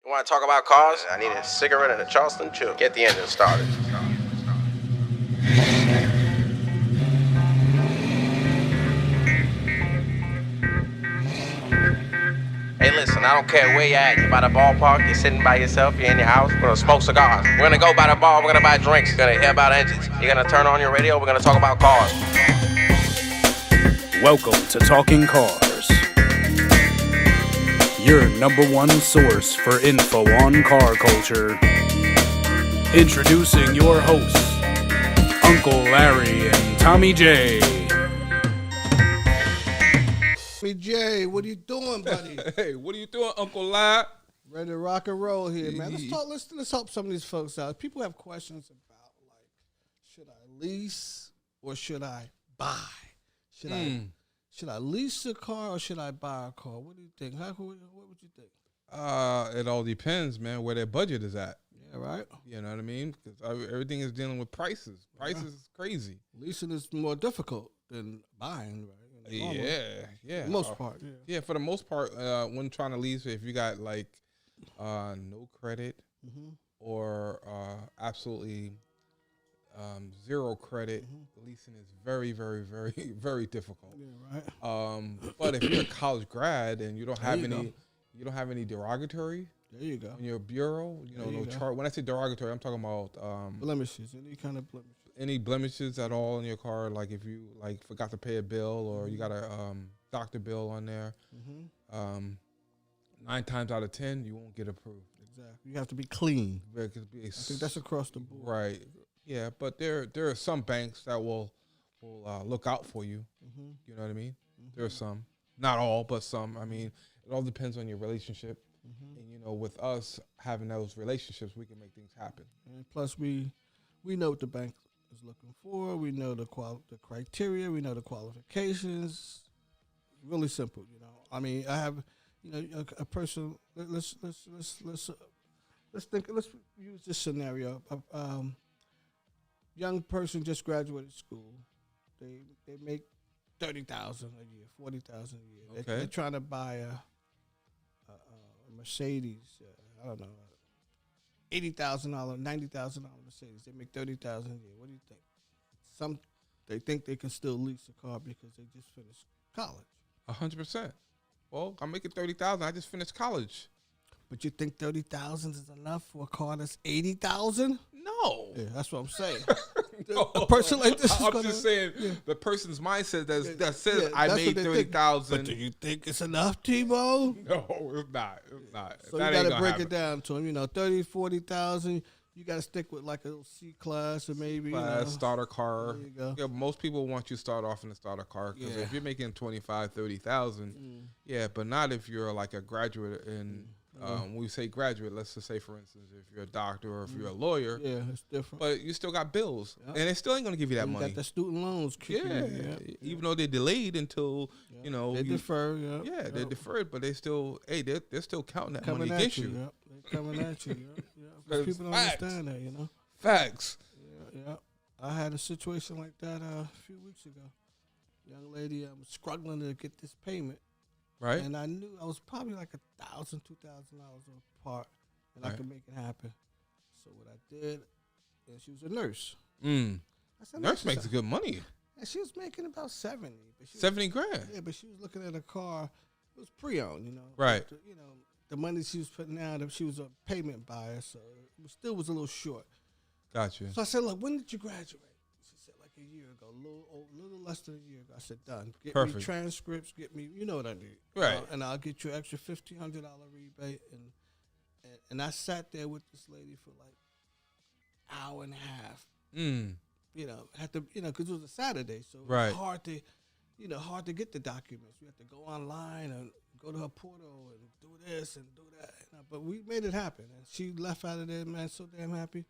You want to talk about cars? I need a cigarette and a Charleston Chew. Get the engine started. Hey, listen, I don't care where you're at. You're by the ballpark, you're sitting by yourself, you're in your house, we're gonna smoke cigars. We're gonna go by the bar, we're gonna buy drinks, we're gonna hear about engines. You're gonna turn on your radio, we're gonna talk about cars. Welcome to Talking Cars, your number one source for info on car culture. Introducing your hosts, Uncle Larry and Tommy J. Tommy J, what are you doing, buddy? Hey, what are you doing, Uncle Larry? Ready to rock and roll here, man. Let's help some of these folks out. People have questions about, like, should I lease or should I buy? Should I lease a car or should I buy a car? What do you think? What would you think? It all depends, man, where their budget is at. Yeah, right. You know what I mean? Because everything is dealing with prices. Prices is crazy. Leasing is more difficult than buying, right? Yeah. For the most part, yeah. Yeah, for the most part, when trying to lease, if you got like no credit or absolutely zero credit, leasing is very, very, very, very difficult. Yeah, right. But if you're a college grad and you don't have any derogatory. There you go. In your bureau, no chart. When I say derogatory, I'm talking about blemishes, any kind of blemishes. Any blemishes at all in your car, like if you forgot to pay a bill or you got a doctor bill on there. 9 times out of 10, you won't get approved. Exactly. You have to be clean. I think that's across the board. Right. Yeah, but there are some banks that will look out for you. You know what I mean? There are some, not all, but some. I mean, it all depends on your relationship. And with us having those relationships, we can make things happen. And plus, we know what the bank is looking for. We know the criteria. We know the qualifications. Really simple, I mean, I have, a person. Let's think. Let's use this scenario. Young person just graduated school. They make $30,000 a year, $40,000 a year. Okay. They're trying to buy a Mercedes. I don't know. $80,000, $90,000 Mercedes. They make $30,000 a year. What do you think? They think they can still lease a car because they just finished college. 100%. Well, I'm making $30,000. I just finished college. But you think $30,000 is enough for a car that's $80,000? No. Yeah, that's what I'm saying. No. A person like this. I'm just saying the person's mindset that says I made $30,000. But do you think it's enough, T-Bo? No, it's not. It's not. So you got to break it down to him. 30, 40,000. You got to stick with like a little C class or maybe starter car. There you go. Yeah, most people want you to start off in a starter car because if you're making 25, 30,000, but not if you're like a graduate in. When we say graduate, let's just say, for instance, if you're a doctor or if you're a lawyer. Yeah, it's different. But you still got bills, and they still ain't going to give you that money. You got the student loans kicking in. Even though they're delayed until, They defer, they're deferred, but they're still counting that coming money at against you. you. They're coming at you, Because people don't understand that, Facts. Yeah. I had a situation like that a few weeks ago. Young lady was struggling to get this payment. Right. And I knew I was probably like $1,000, $2,000 apart, and I could make it happen. So what I did, and she was a nurse. I said, nurse makes good money. And she was making about 70. But $70,000. Yeah, but she was looking at a car. It was pre-owned, Right. But, the money she was putting out, she was a payment buyer, so it still was a little short. Gotcha. So I said, look, when did you graduate? She said, like a year ago, a little less than a year ago. I said, done. Get me transcripts, get me, you know what I need. Right. And I'll get you an extra $1,500 rebate. And I sat there with this lady for like an hour and a half. Had to, because it was a Saturday, so it was hard to get the documents. We had to go online and go to her portal and do this and do that. But we made it happen. And she left out of there, man, so damn happy.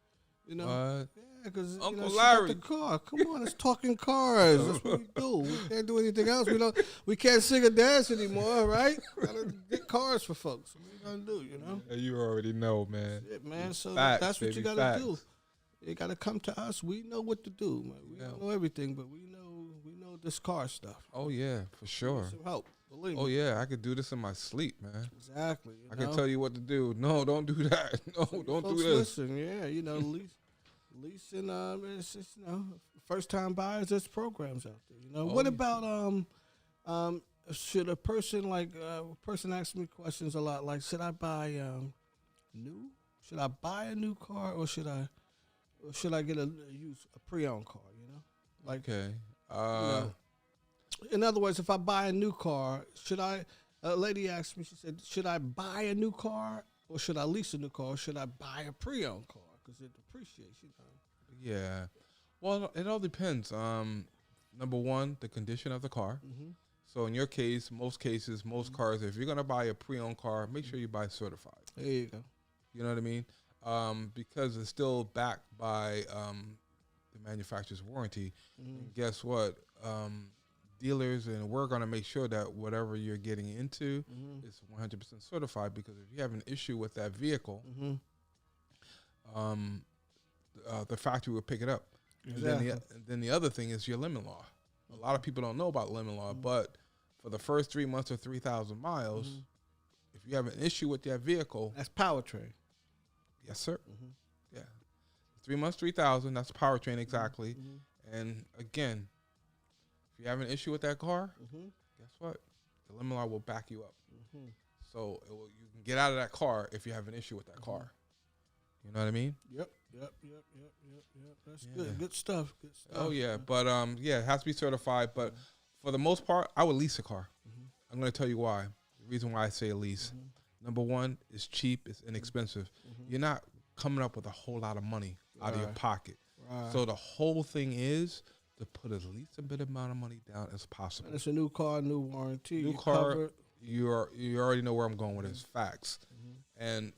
Yeah, because Uncle she Larry. got the car. Come on, it's talking cars. That's what we do. We can't do anything else. We can't sing or dance anymore, right? Gotta get cars for folks. What are you gonna do? Yeah, you already know, man. That's it, man. So facts, that's what baby, you gotta facts. do. You gotta come to us. We know what to do, man. We don't know everything, but we know this car stuff. Oh yeah, for sure. Some help. Believe me. Oh yeah, I could do this in my sleep, man. Exactly. I can tell you what to do. No, don't do that. No, don't do this. Listen, leasing. It's just, first time buyers. There's programs out there. What about should a person ask me questions a lot? Like, should I buy new? Should I buy a new car or should I get a pre-owned car? Okay. In other words, if I buy a new car, should I? A lady asked me. She said, "Should I buy a new car or should I lease a new car? Or should I buy a pre-owned car because it depreciates?" Yeah. Well, it all depends. Number one, the condition of the car. Mm-hmm. So in your case, most cars, if you're gonna buy a pre-owned car, make sure you buy certified. There you go. You know what I mean? Because it's still backed by the manufacturer's warranty. Mm-hmm. And guess what? Dealers and we're gonna make sure that whatever you're getting into is 100% certified. Because if you have an issue with that vehicle, the factory will pick it up. Exactly. And then the other thing is your limit law. A lot of people don't know about limit law, but for the first 3 months or 3,000 miles, if you have an issue with that vehicle, that's powertrain. Yes, sir. Yeah, 3 months, 3,000. That's powertrain exactly. And again, if you have an issue with that car, guess what? The limit law will back you up. So you can get out of that car if you have an issue with that car. You know what I mean? Yep. That's good. Good stuff. Oh yeah, but it has to be certified. But for the most part, I would lease a car. I'm going to tell you why. The reason why I say a lease. Number one, it's cheap. It's inexpensive. You're not coming up with a whole lot of money out of your pocket. Right. So the whole thing is to put at least a bit amount of money down as possible. And it's a new car, new warranty. New car. You already know where I'm going with this. Facts. And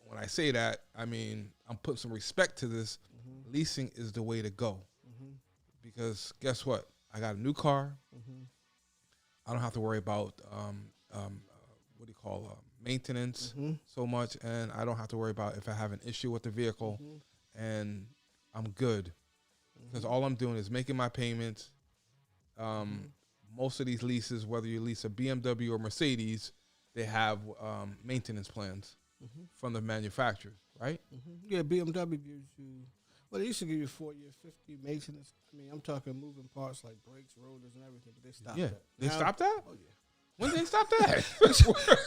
when I say that, I mean I'm putting some respect to this. Leasing is the way to go. Because guess what? I got a new car. I don't have to worry about maintenance so much, and I don't have to worry about if I have an issue with the vehicle, and I'm good because all I'm doing is making my payments. Most of these leases, whether you lease a BMW or Mercedes, they have maintenance plans from the manufacturers, right? Yeah, BMW gives you. Well, they used to give you 4-year, 50 maintenance. I mean, I'm talking moving parts like brakes, rotors, and everything, but they stopped that. They stopped that? Oh, yeah. When did they stop that?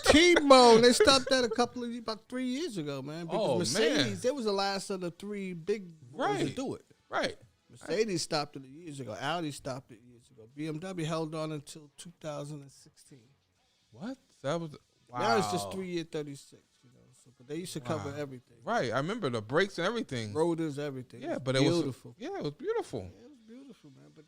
T-Bone, they stopped that about 3 years ago, man. Because Mercedes, they was the last of the three big ones to do it. Right. Mercedes stopped it years ago. Audi stopped it years ago. BMW held on until 2016. What? That was wow. Now it's just 3-year, 36. But they used to cover everything. Right. I remember the brakes and everything. Rotors, everything. Yeah, but beautiful. It was beautiful. Yeah, it was beautiful, man. But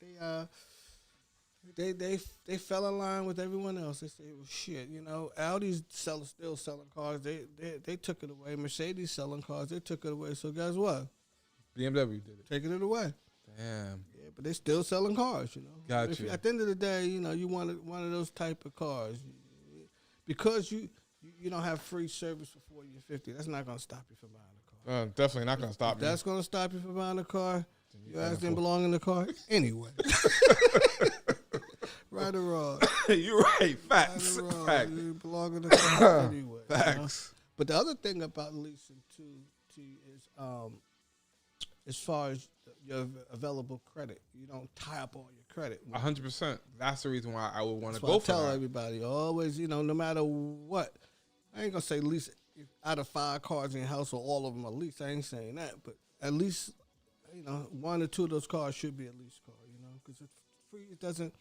they fell in line with everyone else. They said, well, shit, Audi's still selling cars. They took it away. Mercedes selling cars. They took it away. So guess what? BMW did it. Taking it away. Damn. Yeah, but they still selling cars, Gotcha. At the end of the day, you wanted one of those type of cars. Because you don't have free service for 40 or 50. That's not going to stop you from buying a car. Definitely not going to stop you. That's going to stop you from buying a car. Your ass didn't belong in the car anyway. Right or wrong. You're right. Facts. Right or wrong. Facts. You belong in the car anyway. Facts. But the other thing about leasing, too, is as far as your available credit, you don't tie up all your credit. 100%. That's the reason why I would want to go for that. I tell everybody, always, no matter what, I ain't going to say lease out of 5 cars in your house or all of them are leased. I ain't saying that, but at least, 1 or 2 of those cars should be a lease car, because it's free. It doesn't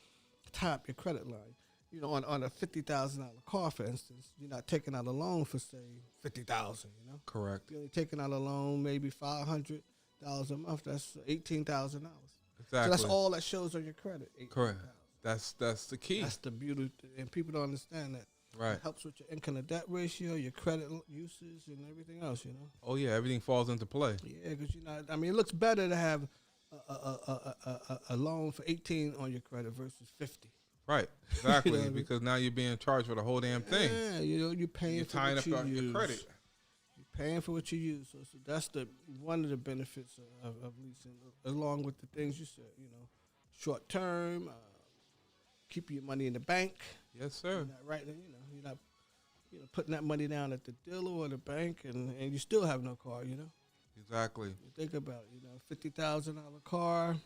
tie up your credit line. On a $50,000 car, for instance, you're not taking out a loan for, say, $50,000, Correct. You're only taking out a loan maybe $500 a month. That's $18,000. Exactly. So that's all that shows on your credit. Correct. That's the key. That's the beauty, and people don't understand that. Right. It helps with your income to debt ratio, your credit usage, and everything else. Oh yeah, everything falls into play. Yeah, because it looks better to have a loan for 18 on your credit versus 50. Right. Exactly. Because now you're being charged for the whole damn thing. Yeah, you're paying you're for tying what up you use. your credit. Paying for what you use, so that's one of the benefits of leasing, along with the things you said. Short term, keep your money in the bank. Yes, sir. You're not writing, you're not putting that money down at the dealer or the bank, and you still have no car. Exactly. You think about $50,000 car.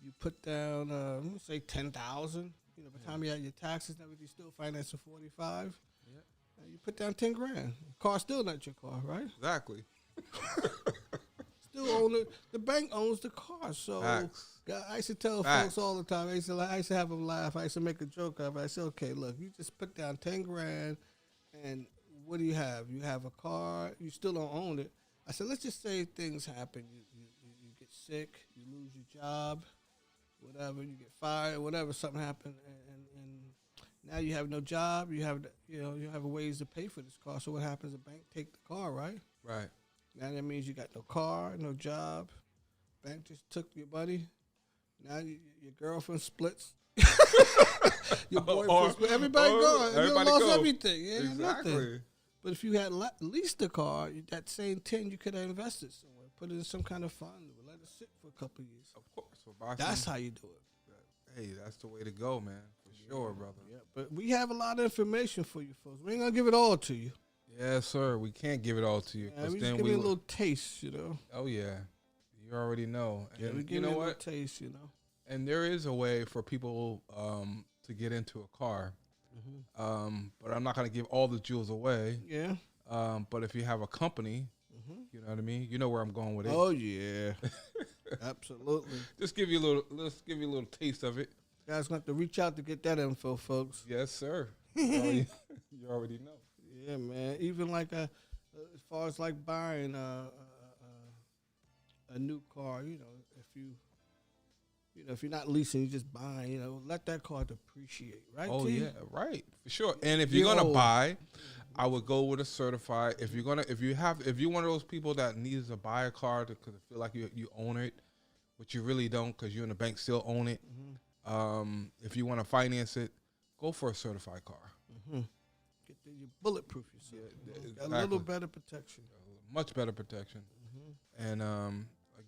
You put down let's say 10,000. By the time you have your taxes and everything, you still financing 45. Yeah. You put down 10 grand. Car still not your car, right? Exactly. Still own it. The bank owns the car. So Facts. I used to tell folks all the time. I used to have them laugh. I used to make a joke of it. I said, okay, look, you just put down 10 grand, and what do you have? You have a car. You still don't own it. I said, let's just say things happen. You get sick. You lose your job. Whatever, you get fired, whatever, something happened, and now you have no job. You have you have ways to pay for this car. So what happens? The bank take the car, right? Right. Now that means you got no car, no job. Bank just took your money. Now your girlfriend splits. Your boyfriend splits. Everybody gone. You lost everything. Yeah, exactly. Nothing. But if you had leased the car, that same 10 you could have invested somewhere, put it in some kind of fund, let it sit for a couple of years. Of course. That's how you do it. Hey, that's the way to go, man. For sure, brother. Yeah, but we have a lot of information for you folks. We ain't gonna give it all to you. Yes, sir. We can't give it all to you. Yeah, we just give you a little taste, Oh yeah, you already know. Yeah, and we give you a little taste, And there is a way for people to get into a car, but I'm not gonna give all the jewels away. Yeah. But if you have a company, you know what I mean. You know where I'm going with it. Oh yeah, absolutely. Let's give you a little taste of it. You guys going to reach out to get that info, folks. Yes, sir. You already know. Yeah, man. Even like as far as like buying a new car, if you're not leasing, you're just buying. Let that car depreciate, right? Oh T? yeah, right, for sure. And if you're gonna buy, I would go with a certified. If you're one of those people that needs to buy a car because feel like you own it, but you really don't because you and the bank still own it. If you want to finance it, go for a certified car. Get you bulletproof yourself. Yeah, exactly. A little better protection. Much better protection. And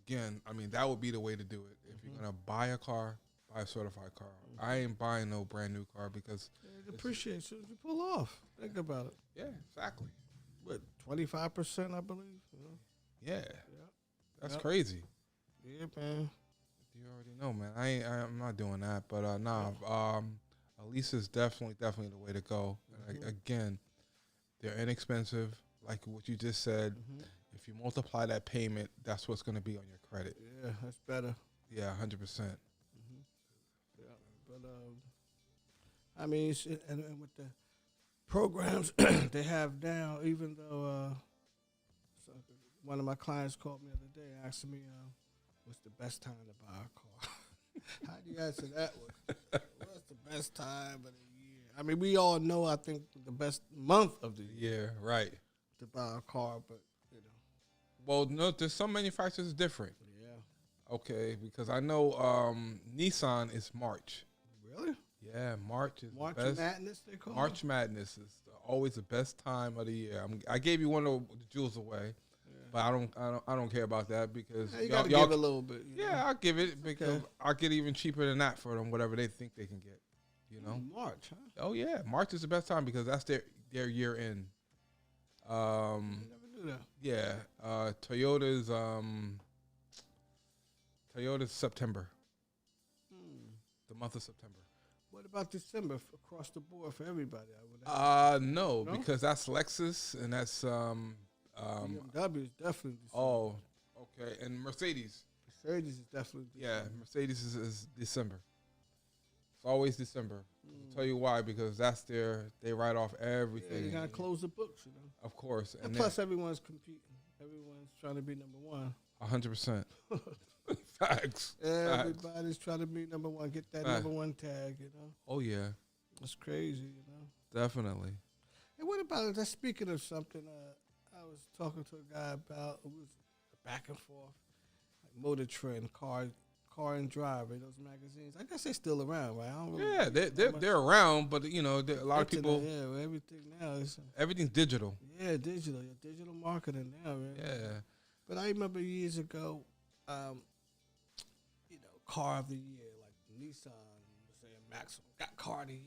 again, I mean that would be the way to do it. If you're gonna buy a car, buy a certified car. I ain't buying no brand new car because it depreciates as you pull off. Think about it. Yeah, exactly. What, 25%, I believe. Yeah, that's crazy. Yeah, man. You already know, man. I'm not doing that, but a lease is definitely the way to go. Again, they're inexpensive, like what you just said. If you multiply that payment, that's what's going to be on your credit. Yeah, that's better. Yeah, 100%. Yeah, but I mean, and with the programs they have now, even though one of my clients called me the other day asking me what's the best time to buy a car. How do you answer that one? What's the best time of the year? I mean, we all know, I think, the best month of the year. Yeah, right. To buy a car, but, Well, no, there's some manufacturers different. Yeah. Okay, because I know Nissan is March. Really? Yeah, March is March the best. Madness, they call March it? Madness is always the best time of the year. I gave you one of the jewels away. But I don't care about that because you gotta give a little bit. Yeah, I'll give it because I'll get even cheaper than that for them, whatever they think they can get. March, huh? Oh yeah, March is the best time because that's their year end. I never knew that. Yeah, Toyota's September. The month of September. What about December across the board for everybody? No, because that's Lexus and that's BMW is definitely December. Oh, okay, and Mercedes. Mercedes is definitely December. Yeah, Mercedes is December. It's always December. I'll tell you why, because that's they write off everything. Yeah, you gotta close the books, Of course. And plus, everyone's competing. Everyone's trying to be number one. 100%. Facts. Everybody's trying to be number one. Get that number one tag, Oh yeah. That's crazy, Definitely. And what about that? Speaking of something, I was talking to a guy about it was back and forth, like Motor Trend, Car and Driver, those magazines. I guess they're still around, right? I don't really they're around, but a lot of people. Yeah, well, everything now is everything's digital. Yeah, digital. Digital marketing now, man. Yeah. But I remember years ago, car of the year, like Nissan, say a maximum. Got car of the year.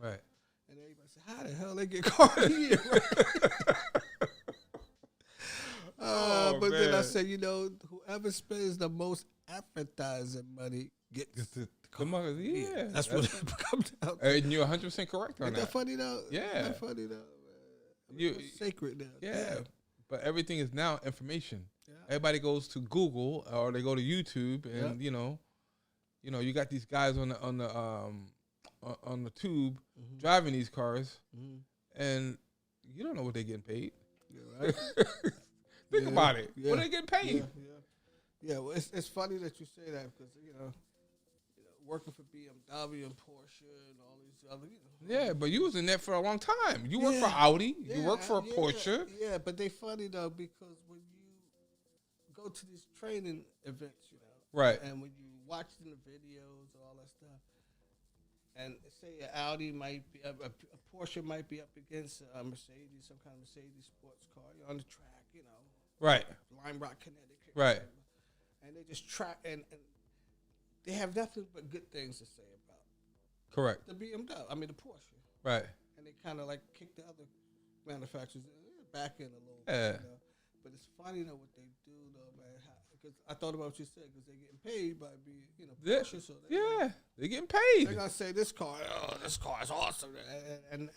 Right. And everybody said, how the hell they get car of the year? But man. then I said, whoever spends the most advertising money gets the car. Yeah. That's what it comes down to. And you're 100% correct on Ain't that funny though? Yeah. Ain't that funny though? It's sacred now. Yeah. Damn. But everything is now information. Yeah. Everybody goes to Google or they go to YouTube, and you got these guys on the tube driving these cars, and you don't know what they're getting paid. Yeah, right. Think about it. Yeah. What are they getting paid? Yeah. Well, it's funny that you say that because working for BMW and Porsche and all these other, Yeah, but you was in there for a long time. You work for Audi. You work for Porsche. Yeah, but they funny though because when you go to these training events, Right. and when you watching the videos and all that stuff, and say an Audi might be a Porsche might be up against a Mercedes, some kind of Mercedes sports car. You're on the track, Right. Lime Rock, Connecticut, Right. and they just track and they have nothing but good things to say about Correct. the BMW. I mean the Porsche. Right. And they kind of like kick the other manufacturers back in a little Yeah. bit. But it's funny though what they do though, man. Because I thought about what you said because they're getting paid by being Porsche. So they're getting paid. They're gonna say this car is awesome, and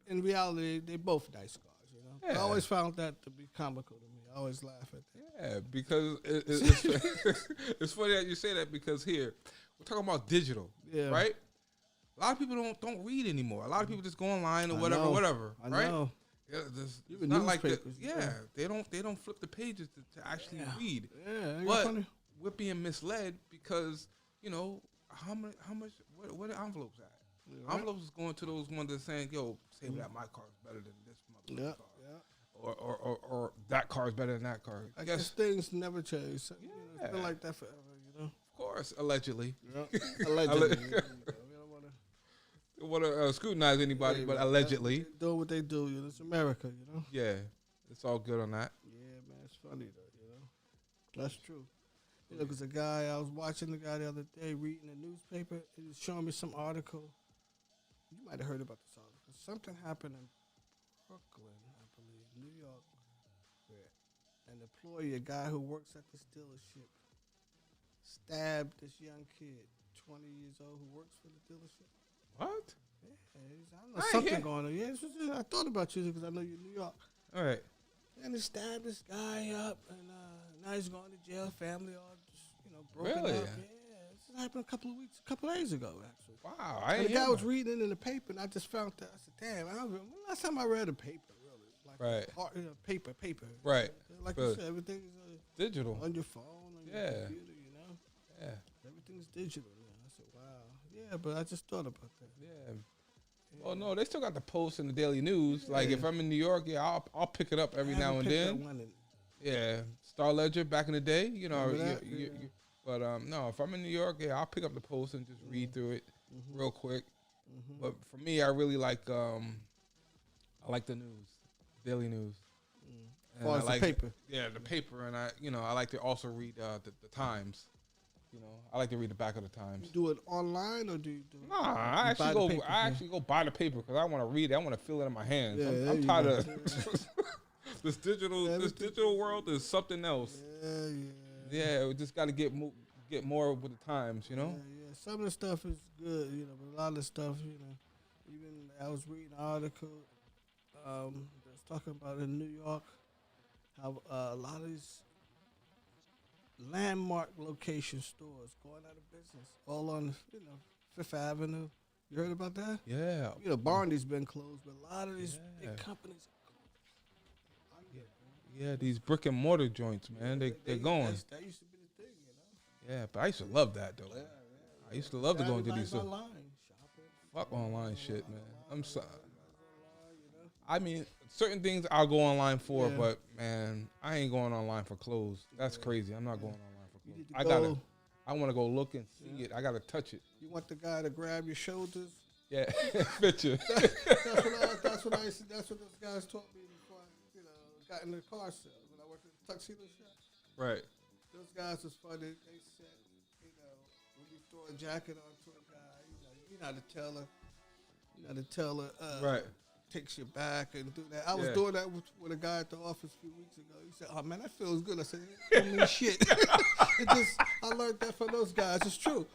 in reality they both nice cars. Yeah. I always found that to be comical to me. I always laugh at that. Yeah, because it's funny that you say that because here we're talking about digital, right? A lot of people don't read anymore. A lot of people just go online or whatever, I right? know. Yeah, Even not like newspapers, they don't flip the pages to actually read. Yeah, ain't that but funny? we're being misled because how much what are envelopes at? Right. Envelopes is going to those ones that's saying, "Yo, say that my car is better than this motherfucker's car." Or that car is better than that car. I guess things never change. So, it's been like that forever, Of course, allegedly. Yeah. Allegedly. Don't want to scrutinize anybody, but allegedly. Doing what they do, it's America, Yeah, it's all good on that. Yeah, man, it's funny though, That's true. Because I was watching the guy the other day reading the newspaper. He was showing me some article. You might have heard about this article. Something happened in Brooklyn, I believe, New York. An employee, a guy who works at this dealership, stabbed this young kid, 20 years old, who works for the dealership. What? Yeah, I don't know, something going on. Yeah, I thought about you because I know you're in New York. All right. And they stabbed this guy up, and now he's going to jail. Family all just, broken Really? up. Yeah, this happened a couple days ago, actually. Wow. And the guy was reading it in the paper, and I just found that. I said, damn, when last time I read a paper, really? Like paper. Right. Like you said, everything is digital. on your phone, on your computer, Yeah. Everything's digital now. I said, wow. Yeah, but I just thought about that. Yeah. Well, no, they still got the Post and the Daily News. Like if I'm in New York, I'll pick it up every now and then. Yeah, Star Ledger back in the day, but no, if I'm in New York, I'll pick up the Post and just read through it real quick. But for me, I really like I like the news, Daily News. As far as the paper. Yeah, the paper, and I like to also read the Times. I like to read the back of the Times. You do it online or do you do it? Nah, I actually go buy the paper because I want to read it. I want to feel it in my hands. Yeah, I'm tired of this digital world is something else. Yeah. We just got to get more with the times, Yeah. Some of the stuff is good, but a lot of the stuff, even I was reading an article that was talking about in New York how a lot of these landmark location stores going out of business, all on Fifth Avenue. You heard about that? Yeah. Barney's been closed, but a lot of these big companies are closed. Yeah, these brick and mortar joints, man, they're going. That used to be the thing, Yeah, but I used to love that though. Yeah. I used to love to go into these stores. Online, Fuck online shit, man. I'm sorry. I mean, certain things I'll go online for, but man, I ain't going online for clothes. That's crazy. I'm not going online for clothes. I want to go look and see it. I gotta touch it. You want the guy to grab your shoulders? Yeah, picture. That's what those guys taught me before I, got in the car sales when I worked at the tuxedo shop. Right. Those guys was funny. They said, when you throw a jacket onto a guy, how the teller, Right. takes you back and do that. I was doing that with a guy at the office a few weeks ago. He said, "Oh man, that feels good." I said, "It don't mean shit." I learned that from those guys. It's true.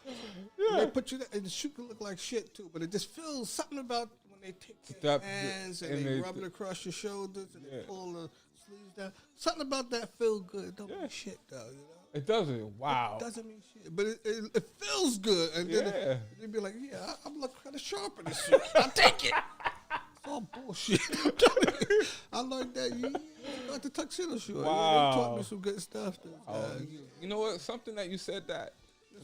Yeah. They put you there, and the shoe can look like shit too, but it just feels something about when they take your hands and they rub it across your shoulders and they pull the sleeves down. Something about that feel good. It don't mean shit though, you know. It doesn't. Wow. It doesn't mean shit, but it feels good. And then you'd be like, yeah, I'm looking kind of sharp in this suit. I'll take it. It's all bullshit. I like that. You got the tuxedo shoe. Wow. They taught me some good stuff. You know what? Something that you said that.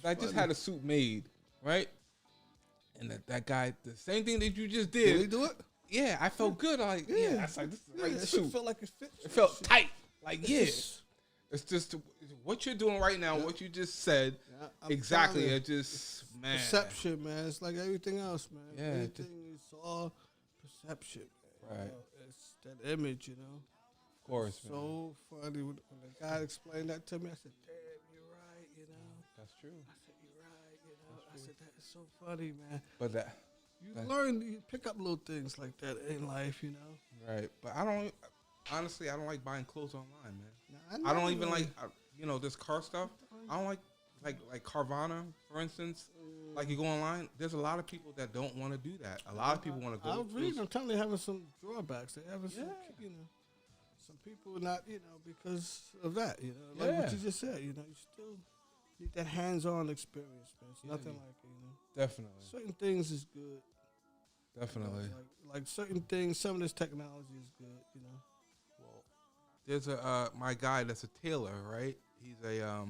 I just had a suit made, right? And that guy, the same thing that you just did. Did he do it? Yeah, I felt good. I was like, this is the right suit. It felt like it fit. It felt tight. Like, it's just what you're doing right now, what you just said. Exactly. It just, man. Perception, man. It's like everything else, man. Yeah. Everything is all perception, man. Right. You know, it's that image, you know. Of course, man. So funny. When the guy explained that to me, I said, damn, you're right, you know. That's true. I said, you're right, you know. I said, that is so funny, man. But You pick up little things like that in life, you know. Right. But I don't like buying clothes online, man. Nah, I don't even like, this car stuff. I don't like Carvana, for instance. Like you go online, there's a lot of people that don't want to do that. A lot of people want to go. I was reading, I'm telling you, having some drawbacks. They having some, some people not, because of that, like what you just said, you still need that hands-on experience, man. It's nothing like it, Definitely. Certain things is good. Definitely. Like certain things, some of this technology is good, Well, there's my guy that's a tailor, right? He's a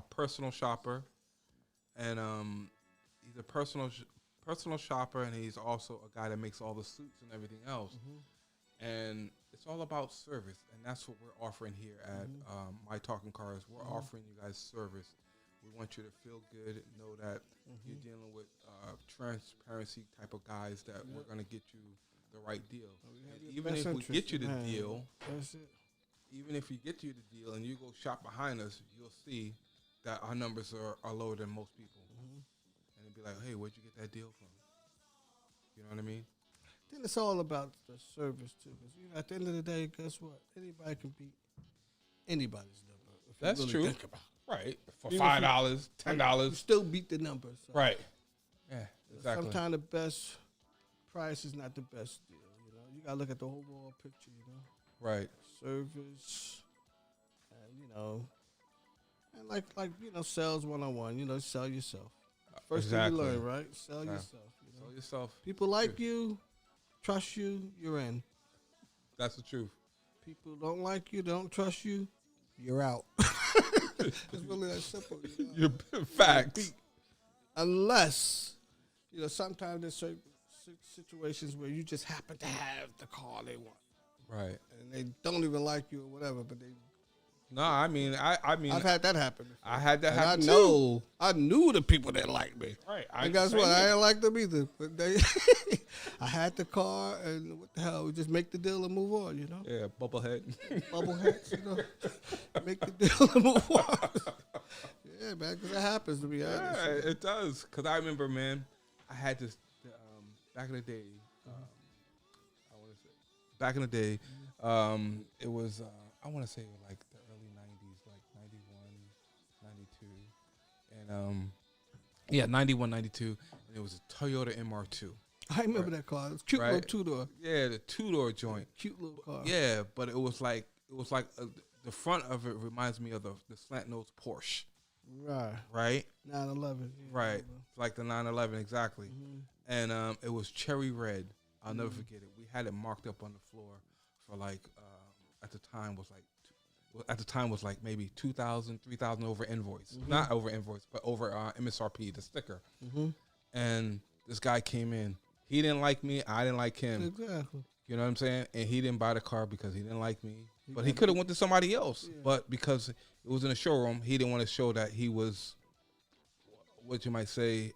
personal shopper, and he's a personal shopper, and he's also a guy that makes all the suits and everything else. And it's all about service, and that's what we're offering here at My Talking Cars. We're offering you guys service. We want you to feel good, know that you're dealing with transparency type of guys that we're going to get you the right deal. Even if we get you the deal, even if we get you the deal and you go shop behind us, you'll see that our numbers are lower than most people. And it'd be like, hey, where'd you get that deal from? You know what I mean? Then it's all about the service too. Because at the end of the day, guess what? Anybody can beat anybody's number. If That's you really true. Think about it. Right. For $5, $10. You still beat the number. So. Right. Yeah, exactly. Sometimes the best price is not the best deal. You gotta look at the overall picture. Right. Service, and and sales 101. Sell yourself. First thing you learn, right? Sell yourself. Sell yourself. People like you, trust you, you're in. That's the truth. People don't like you, don't trust you, you're out. It's really that simple. Facts. Unless, sometimes there's certain situations where you just happen to have the car they want. Right. And they don't even like you or whatever, but they... No, I mean, I've had that happen before. I had that happen too. I knew the people that liked me. Right. And guess what? I didn't like them either. But I had the car, and what the hell? We just make the deal and move on, Yeah, bubblehead. Bubbleheads, Make the deal and move on. Yeah, man, because it happens, to be honest. Yeah, it does. Because I remember, man, I had this, back in the day, it was, I want to say like the early 90s, like 91, 92. And, 91, 92. And it was a Toyota MR2. I remember that car. It was a cute little two-door. Yeah, the two-door joint. Cute little car. Yeah, but it was like the front of it reminds me of the slant-nose Porsche. Right? 911. Yeah, right. Like the 911, exactly. And it was cherry red. I'll never forget it. We had it marked up on the floor for like at the time was like maybe $2,000, $3,000 over invoice. Not over invoice, but over MSRP, the sticker. And this guy came in. He didn't like me. I didn't like him. Exactly. You know what I'm saying? And he didn't buy the car because he didn't like me. But he could have went to somebody else. Yeah. But because it was in a showroom, he didn't want to show that he was, what you might say,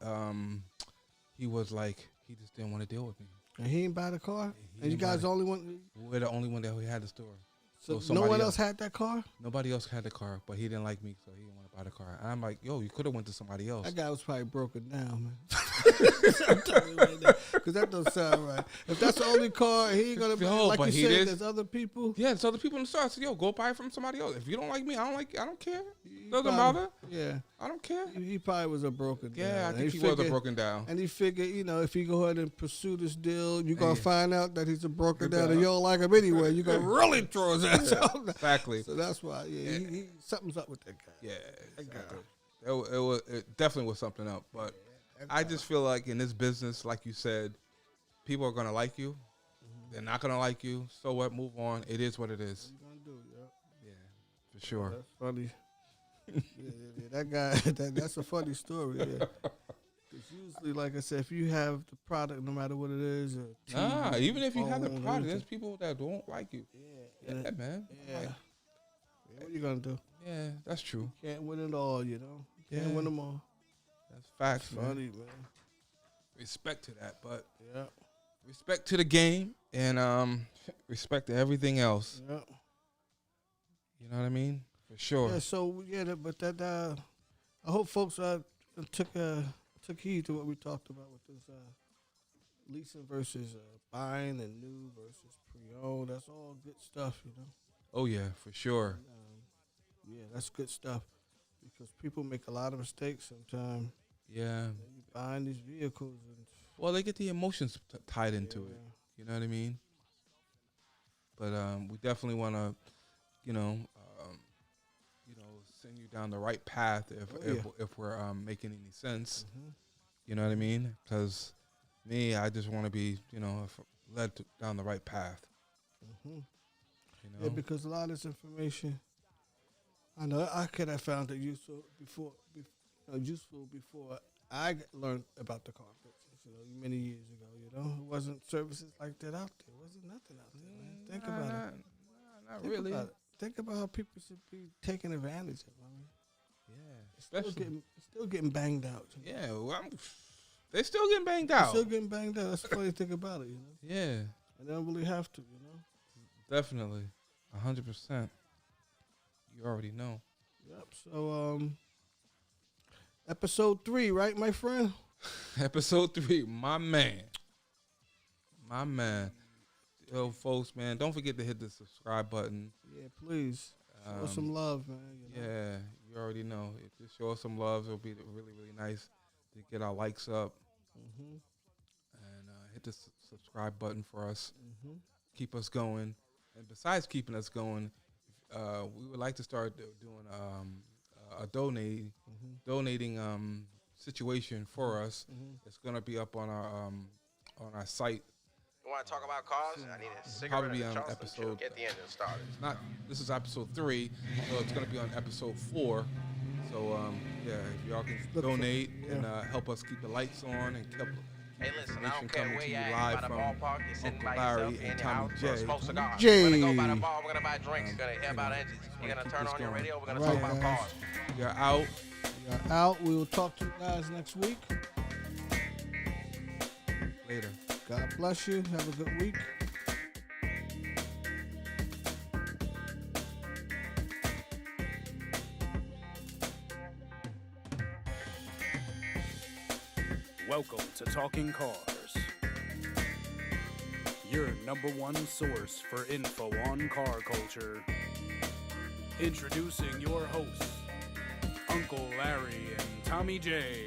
he was like, he just didn't want to deal with me. And he didn't buy the car? And you guys the only one? We're the only one that we had the store. So no one else had that car? Nobody else had the car, but he didn't like me, so he didn't want to buy the car. And I'm like, yo, you could have went to somebody else. That guy was probably broken down, man. I'm telling you right now, because that don't sound right. If that's the only car, he ain't gonna be like but you said. There's other people. Yeah, there's other people in the store. I said, yo, go buy it from somebody else. If you don't like me, I don't care. Doesn't probably, bother. Yeah, I don't care. he probably was a broken down. Yeah, I think he was a broken down. And he figured, if he go ahead and pursue this deal, you're gonna find out that he's a broken down, and you don't like him anyway. You're gonna really throw his ass out. Exactly. So that's why. Yeah, something's up with that guy. Yeah, exactly. It definitely was something up, but I just feel like in this business, like you said, people are gonna like you. Mm-hmm. They're not gonna like you. So what? Move on. It is what it is. What you gonna do? Yeah, for sure. That's funny. yeah, that guy. That's a funny story. Yeah. Because usually, like I said, if you have the product, no matter what it is, even if you have the product, there's people that don't like you. Yeah, man. Yeah. What are you gonna do? Yeah, that's true. Can't win it all, Can't win them all. That's facts, funny, man. Respect to that, but respect to the game and respect to everything else. Yeah. You know what I mean? For sure. Yeah. So but that I hope folks took heed to what we talked about with this leasing versus buying and new versus pre-owned. That's all good stuff, Oh yeah, for sure. Yeah, that's good stuff because people make a lot of mistakes sometimes. Yeah. You buying these vehicles well, they get the emotions tied into it. You know what I mean? But we definitely want to, send you down the right path if we're making any sense. Mm-hmm. You know what I mean? Because me, I just want to be, led down the right path. Mm-hmm. Yeah, because a lot of this information, I know I could have found it useful before I learned about the car business, many years ago. It wasn't services like that out there. It wasn't nothing out there, man. Think about it. Not really. Think about how people should be taking advantage of. Yeah, it's still getting banged out. Yeah, they're still getting banged out. Still getting banged out. That's the funny thing about it, Yeah. And they don't really have to, Definitely, 100%. You already know. Yep. So, episode 3, right, my friend? Episode 3, my man. Yo, folks, man, don't forget to hit the subscribe button. Yeah, please. Show us some love, man. Yeah, you already know. If you show us some love, it'll be really, really nice to get our likes up. Mm-hmm. And hit the subscribe button for us. Mm-hmm. Keep us going. And besides keeping us going, we would like to start doing a donating situation for us. Mm-hmm. It's going to be up on our site. You want to talk about cars? I need a cigarette. Probably on episode. Get the engine started. This is episode 3, so it's going to be on episode 4. So if y'all can donate and help us keep the lights on and keep. Hey, listen, I don't care where you at. By the ballpark, you're sitting by Larry yourself in and your house. Tommy We're J. gonna smoke cigars. J. We're gonna go by the bar. We're gonna buy drinks. We're gonna hear about engines. You're gonna turn on your radio. We're gonna talk about cars. You're out. You're out. We will talk to you guys next week. Later. God bless you. Have a good week. Welcome to Talking Cars, your #1 source for info on car culture. Introducing your hosts, Uncle Larry and Tommy J.